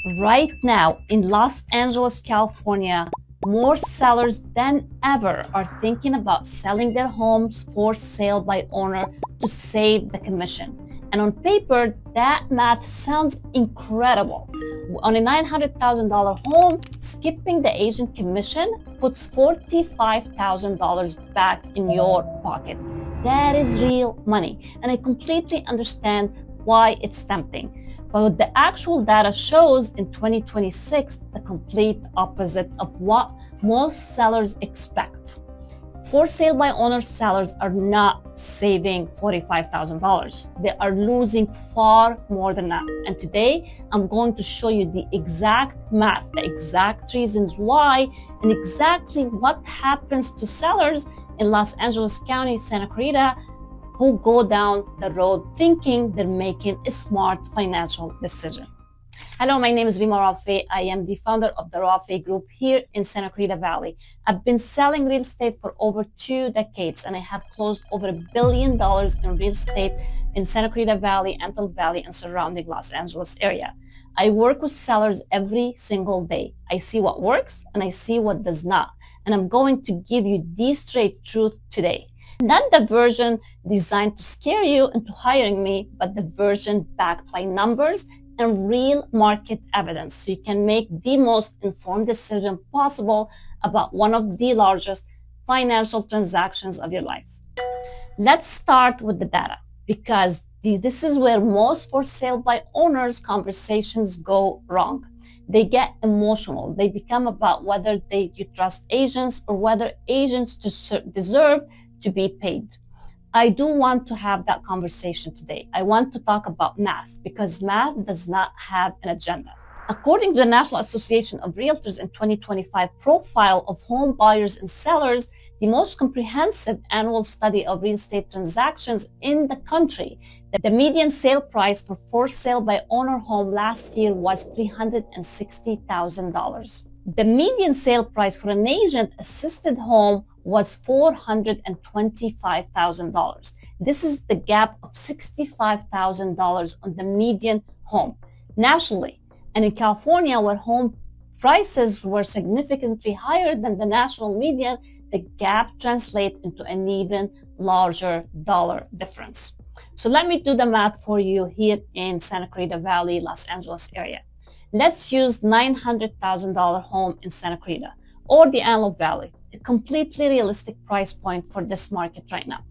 Right now in Los Angeles, California, more sellers than ever are thinking about selling their homes for sale by owner to save the commission. And on paper, that math sounds incredible. On a $900,000 home, skipping the agent commission puts $45,000 back in your pocket. That is real money, and I completely understand why it's tempting. But what the actual data shows in 2026, the complete opposite of what most sellers expect. For sale by owner sellers are not saving $45,000. They are losing far more than that. And today, I'm going to show you the exact math, the exact reasons why, and exactly what happens to sellers in Los Angeles County, Santa Clarita, who go down the road thinking they're making a smart financial decision. Hello, my name is Rima Rafeh. I am the founder of the Rafeh Group here in Santa Clarita Valley. I've been selling real estate for over 2 decades, and I have closed over $1 billion in real estate in Santa Clarita Valley, Antelope Valley, and surrounding Los Angeles area. I work with sellers every single day. I see what works and I see what does not. And I'm going to give you the straight truth today. Not the version designed to scare you into hiring me, but the version backed by numbers and real market evidence, so you can make the most informed decision possible about one of the largest financial transactions of your life. Let's start with the data, because this is where most for sale by owners conversations go wrong. They get emotional. They become about whether you trust agents or whether agents deserve to be paid. I do want to have that conversation today. I want to talk about math, because math does not have an agenda. According to the National Association of Realtors in 2025 profile of home buyers and sellers, the most comprehensive annual study of real estate transactions in the country, the median sale price for sale by owner home last year was $360,000. The median sale price for an agent-assisted home was $425,000. This is the gap of $65,000 on the median home nationally. And in California, where home prices were significantly higher than the national median, the gap translates into an even larger dollar difference. So let me do the math for you here in Santa Clarita Valley, Los Angeles area. Let's use $900,000 home in Santa Clarita or the Antelope Valley, a completely realistic price point for this market right now.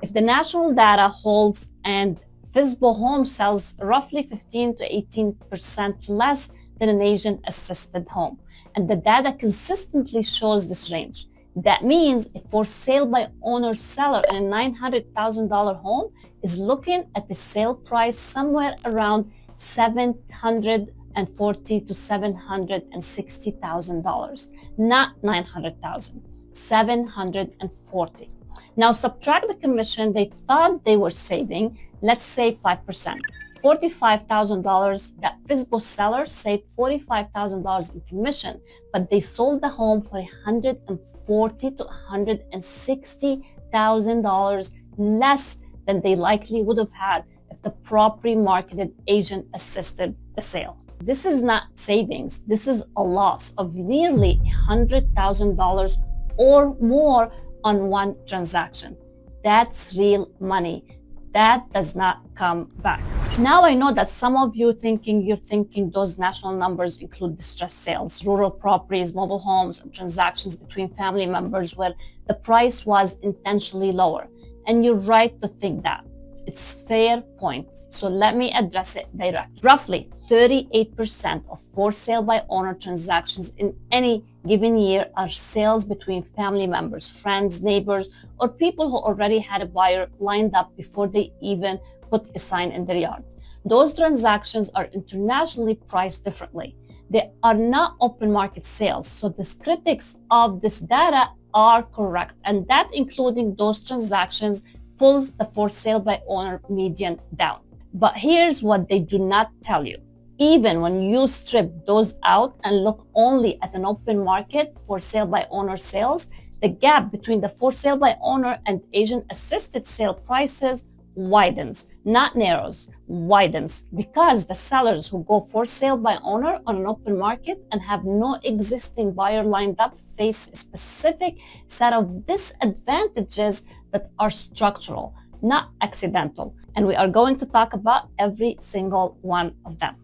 If the national data holds and FSBO home sells roughly 15 to 18% less than an agent-assisted home, and the data consistently shows this range. That means a for sale by owner seller in a $900,000 home is looking at the sale price somewhere around $740,000 to $760,000, not $900,000, $740,000. Now subtract the commission they thought they were saving, let's say 5%. $45,000, that FSBO seller saved $45,000 in commission, but they sold the home for $140,000 to $160,000 less than they likely would have had if the properly marketed agent assisted the sale. This is not savings. This is a loss of nearly $100,000 or more on one transaction. That's real money. That does not come back. Now I know that some of you you're thinking those national numbers include distressed sales, rural properties, mobile homes, and transactions between family members where the price was intentionally lower. And you're right to think that. It's fair point. So let me address it direct. Roughly 38% of for sale by owner transactions in any given year are sales between family members, friends, neighbors, or people who already had a buyer lined up before they even put a sign in their yard. Those transactions are internationally priced differently. They are not open market sales. So the critics of this data are correct, and that including those transactions pulls the for sale by owner median down. But here's what they do not tell you. Even when you strip those out and look only at an open market for sale by owner sales, the gap between the for sale by owner and agent assisted sale prices widens, not narrows. widens because the sellers who go for sale by owner on an open market and have no existing buyer lined up face a specific set of disadvantages that are structural, not accidental. And we are going to talk about every single one of them.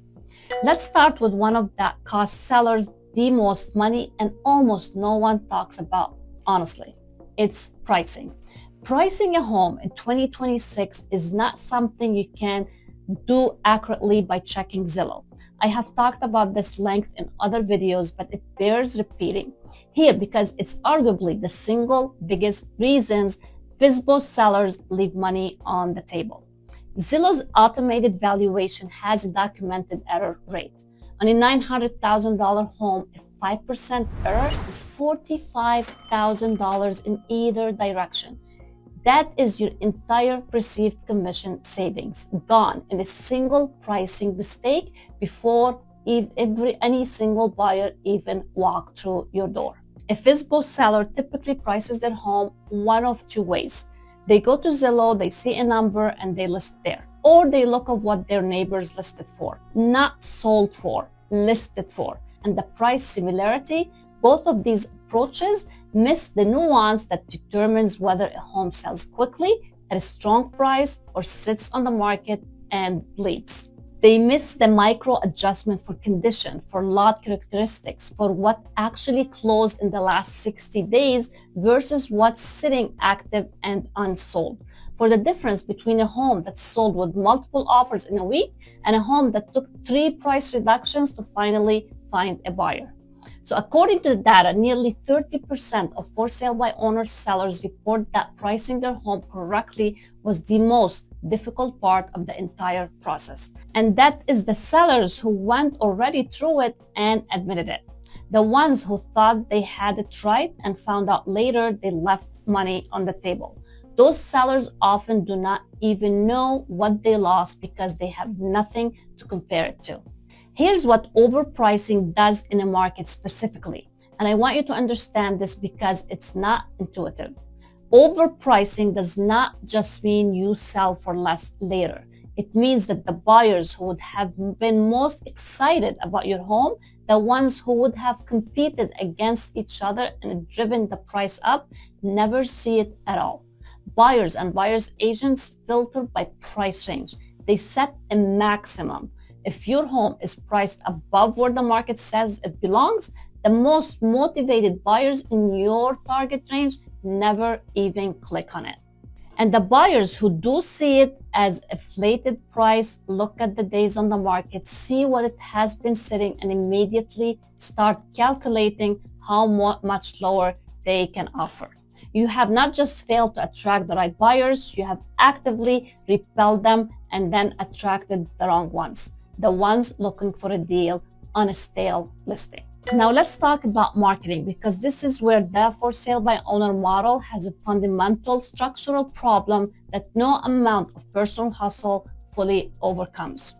Let's start with one of that costs sellers the most money and almost no one talks about, honestly. It's pricing. Pricing a home in 2026 is not something you can do accurately by checking Zillow. I have talked about this length in other videos, but it bears repeating here because it's arguably the single biggest reasons visible sellers leave money on the table. Zillow's automated valuation has a documented error rate. On a $900,000 home, a 5% error is $45,000 in either direction. That is your entire perceived commission savings gone in a single pricing mistake before any single buyer even walked through your door. A FSBO seller typically prices their home one of two ways. They go to Zillow, they see a number, and they list there. Or they look at what their neighbors listed for, not sold for, listed for. And the price similarity, both of these approaches miss the nuance that determines whether a home sells quickly at a strong price or sits on the market and bleeds. They miss the micro adjustment for condition, for lot characteristics, for what actually closed in the last 60 days versus what's sitting active and unsold. For the difference between a home that sold with multiple offers in a week and a home that took 3 price reductions to finally find a buyer. So according to the data, nearly 30% of for sale by owner sellers report that pricing their home correctly was the most difficult part of the entire process. And that is the sellers who went already through it and admitted it. The ones who thought they had it right and found out later they left money on the table. Those sellers often do not even know what they lost because they have nothing to compare it to. Here's what overpricing does in a market specifically. And I want you to understand this because it's not intuitive. Overpricing does not just mean you sell for less later. It means that the buyers who would have been most excited about your home, the ones who would have competed against each other and driven the price up, never see it at all. Buyers and buyers agents filter by price range. They set a maximum. If your home is priced above where the market says it belongs, the most motivated buyers in your target range never even click on it. And the buyers who do see it as a inflated price look at the days on the market, see what it has been sitting, and immediately start calculating how much lower they can offer. You have not just failed to attract the right buyers, you have actively repelled them and then attracted the wrong ones. The ones looking for a deal on a stale listing. Now let's talk about marketing because this is where the for sale by owner model has a fundamental structural problem that no amount of personal hustle fully overcomes.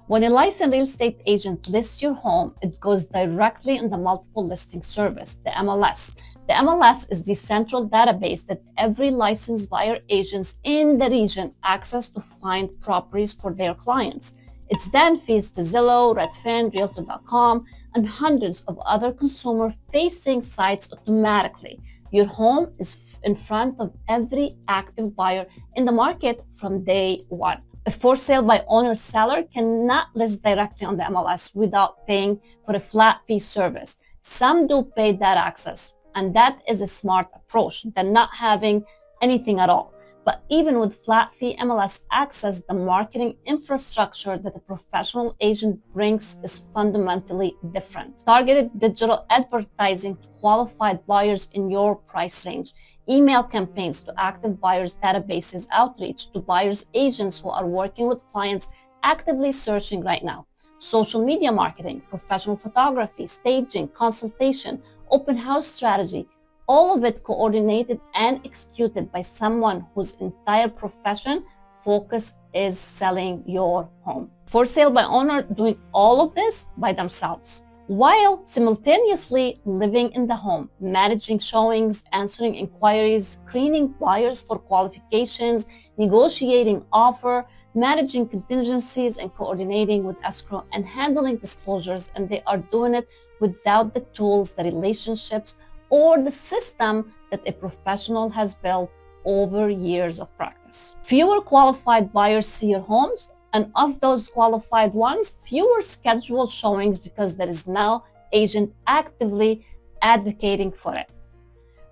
When a licensed real estate agent lists your home, it goes directly in the multiple listing service, the MLS. The MLS is the central database that every licensed buyer agents in the region access to find properties for their clients. It then feeds to Zillow, Redfin, Realty.com, and hundreds of other consumer-facing sites automatically. Your home is in front of every active buyer in the market from day one. A for sale by owner seller cannot list directly on the MLS without paying for a flat fee service. Some do pay that access, and that is a smart approach than not having anything at all. But even with flat fee MLS access, the marketing infrastructure that a professional agent brings is fundamentally different. Targeted digital advertising to qualified buyers in your price range, email campaigns to active buyers databases, outreach to buyers agents who are working with clients actively searching right now, social media marketing, professional photography, staging, consultation, open house strategy, all of it coordinated and executed by someone whose entire profession focus is selling your home. For sale by owner doing all of this by themselves, while simultaneously living in the home, managing showings, answering inquiries, screening buyers for qualifications, negotiating offer, managing contingencies and coordinating with escrow and handling disclosures, and they are doing it without the tools, the relationships, or the system that a professional has built over years of practice. Fewer qualified buyers see your homes, and of those qualified ones, fewer scheduled showings because there is no agent actively advocating for it.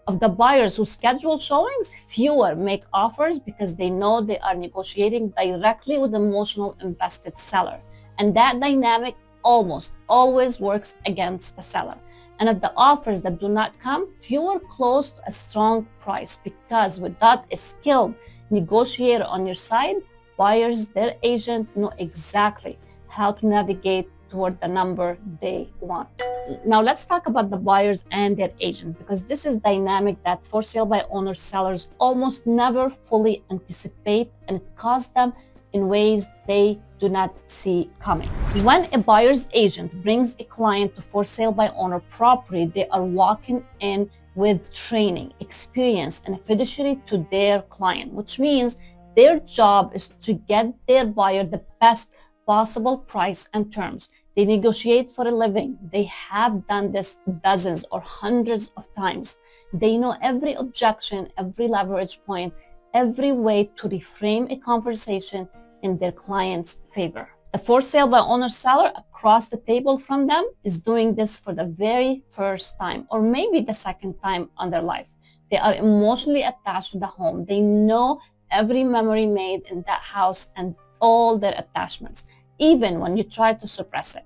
Of the buyers who schedule showings, fewer make offers because they know they are negotiating directly with an emotional invested seller. And that dynamic almost always works against the seller. And of the offers that do not come, fewer close to a strong price because without a skilled negotiator on your side, buyers, their agent know exactly how to navigate toward the number they want. Now let's talk about the buyers and their agent, because this is dynamic that for sale by owner sellers almost never fully anticipate, and it costs them in ways they do not see coming. When a buyer's agent brings a client to for sale by owner property, they are walking in with training, experience, and a fiduciary to their client, which means their job is to get their buyer the best possible price and terms. They negotiate for a living. They have done this dozens or hundreds of times. They know every objection, every leverage point, every way to reframe a conversation in their client's favor. The for sale by owner seller across the table from them is doing this for the very first time, or maybe the second time in their life. They are emotionally attached to the home. They know every memory made in that house and all their attachments, even when you try to suppress it.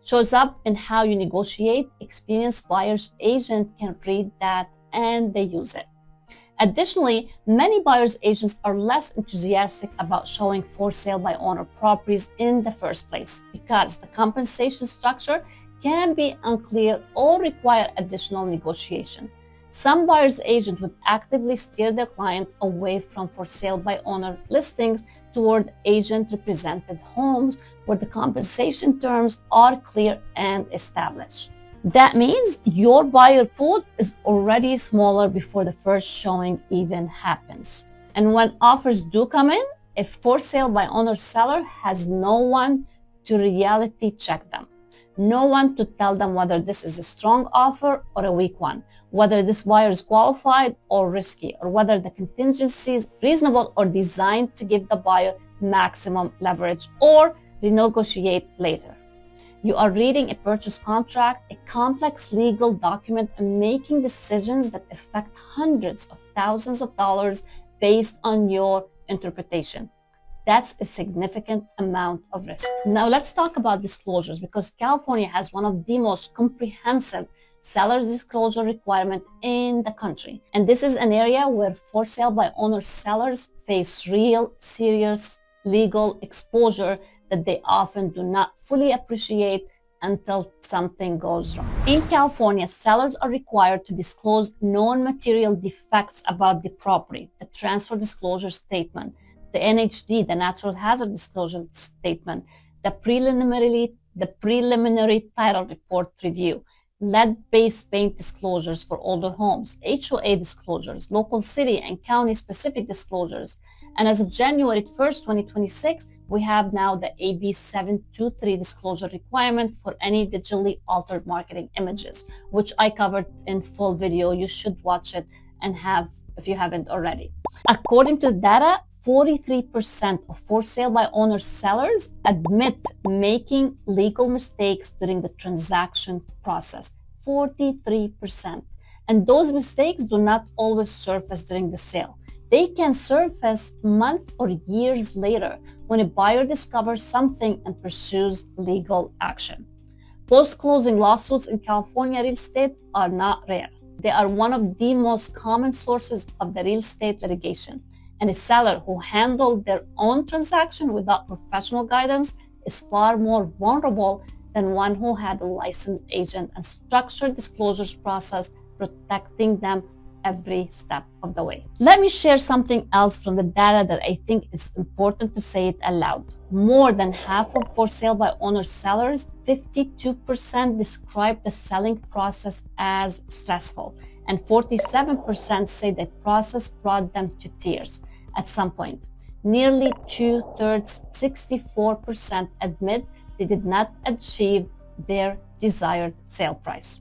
Shows up in how you negotiate. Experienced buyer's agent can read that and they use it. Additionally, many buyer's agents are less enthusiastic about showing for sale by owner properties in the first place because the compensation structure can be unclear or require additional negotiation. Some buyer's agents would actively steer their client away from for sale by owner listings toward agent-represented homes where the compensation terms are clear and established. That means your buyer pool is already smaller before the first showing even happens. And when offers do come in, a for sale by owner seller has no one to reality check them. No one to tell them whether this is a strong offer or a weak one, whether this buyer is qualified or risky, or whether the contingency is reasonable or designed to give the buyer maximum leverage or renegotiate later. You are reading a purchase contract, a complex legal document, and making decisions that affect hundreds of thousands of dollars based on your interpretation. That's a significant amount of risk. Now let's talk about disclosures, because California has one of the most comprehensive seller's disclosure requirement in the country. And this is an area where for sale by owner sellers face real, serious legal exposure that they often do not fully appreciate until something goes wrong. In California, sellers are required to disclose known material defects about the property, the transfer disclosure statement, the NHD, the natural hazard disclosure statement, the preliminary title report review, lead-based paint disclosures for older homes, HOA disclosures, local city and county specific disclosures. And as of January 1st, 2026, we have now the AB 723 disclosure requirement for any digitally altered marketing images, which I covered in full video. You should watch it and have if you haven't already. According to the data, 43% of for sale by owner sellers admit making legal mistakes during the transaction process. 43%. And those mistakes do not always surface during the sale. They can surface months or years later when a buyer discovers something and pursues legal action. Post-closing lawsuits in California real estate are not rare. They are one of the most common sources of the real estate litigation. And a seller who handled their own transaction without professional guidance is far more vulnerable than one who had a licensed agent and structured disclosures process protecting them every step of the way. Let me share something else from the data that I think is important to say it aloud. More than half of for sale by owner sellers, 52% describe the selling process as stressful, and 47% say the process brought them to tears at some point. Nearly two-thirds, 64%, admit they did not achieve their desired sale price.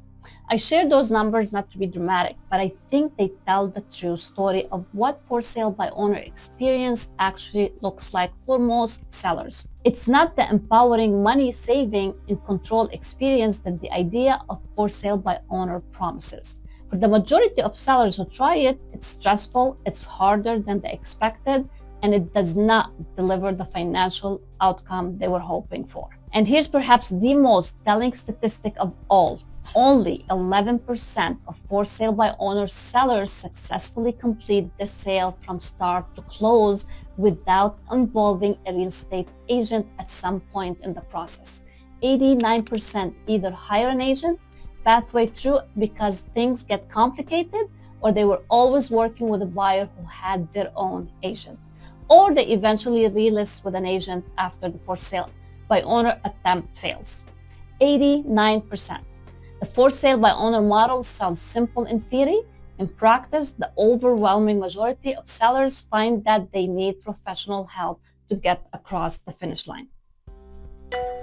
I share those numbers not to be dramatic, but I think they tell the true story of what for sale by owner experience actually looks like for most sellers. It's not the empowering, money saving, and control experience that the idea of for sale by owner promises. For the majority of sellers who try it, it's stressful, it's harder than they expected, and it does not deliver the financial outcome they were hoping for. And here's perhaps the most telling statistic of all. Only 11% of for sale by owner sellers successfully complete the sale from start to close without involving a real estate agent at some point in the process. 89% either hire an agent pathway through because things get complicated, or they were always working with a buyer who had their own agent, or they eventually relist with an agent after the for sale by owner attempt fails. 89%. The for sale by owner model sounds simple in theory. In practice, the overwhelming majority of sellers find that they need professional help to get across the finish line.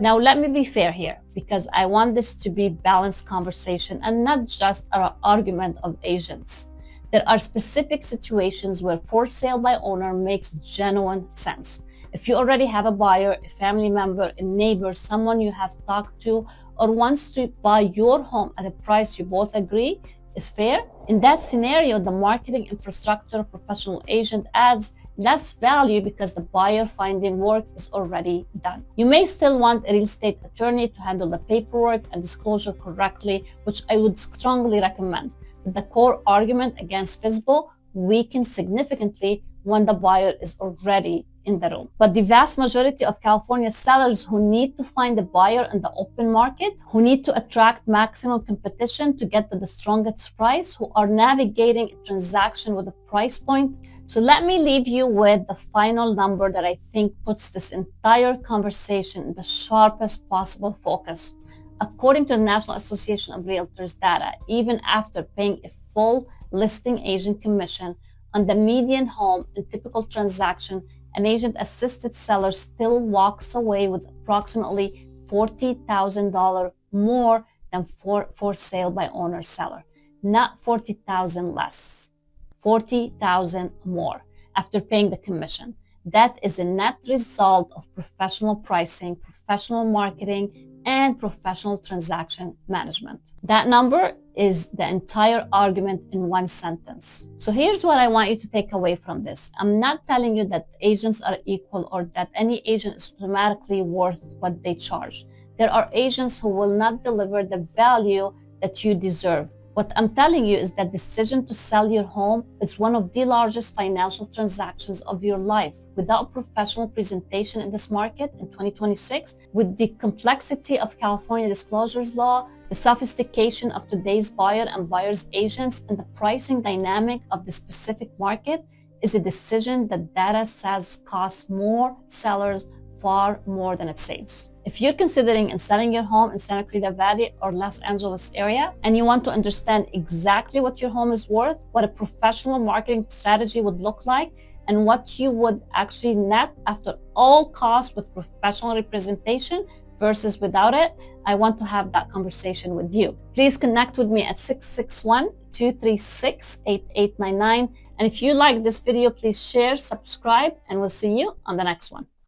Now, let me be fair here, because I want this to be a balanced conversation and not just an argument of agents. There are specific situations where for sale by owner makes genuine sense. If you already have a buyer, a family member, a neighbor, someone you have talked to, or wants to buy your home at a price you both agree is fair, in that scenario, the marketing infrastructure professional agent adds less value because the buyer finding work is already done. You may still want a real estate attorney to handle the paperwork and disclosure correctly, which I would strongly recommend. But the core argument against FSBO weakens significantly when the buyer is already in the room. But the vast majority of California sellers who need to find a buyer in the open market, who need to attract maximum competition to get to the strongest price, who are navigating a transaction with a price point. So let me leave you with the final number that I think puts this entire conversation in the sharpest possible focus. According to the National Association of Realtors data, even after paying a full listing agent commission on the median home in typical transaction, an agent-assisted seller still walks away with approximately $40,000 more than for sale by owner seller. Not 40,000 less, 40,000 more after paying the commission. That is a net result of professional pricing, professional marketing, and professional transaction management. That number is the entire argument in one sentence. So here's what I want you to take away from this. I'm not telling you that agents are equal or that any agent is automatically worth what they charge. There are agents who will not deliver the value that you deserve. What I'm telling you is that decision to sell your home is one of the largest financial transactions of your life. Without professional presentation in this market in 2026, with the complexity of California disclosures law, the sophistication of today's buyer and buyer's agents, and the pricing dynamic of the specific market, is a decision that data says costs more sellers far more than it saves. If you're considering selling your home in Santa Clarita Valley or Los Angeles area, and you want to understand exactly what your home is worth, what a professional marketing strategy would look like, and what you would actually net after all costs with professional representation versus without it, I want to have that conversation with you. Please connect with me at 661-236-8899. And if you like this video, please share, subscribe, and we'll see you on the next one.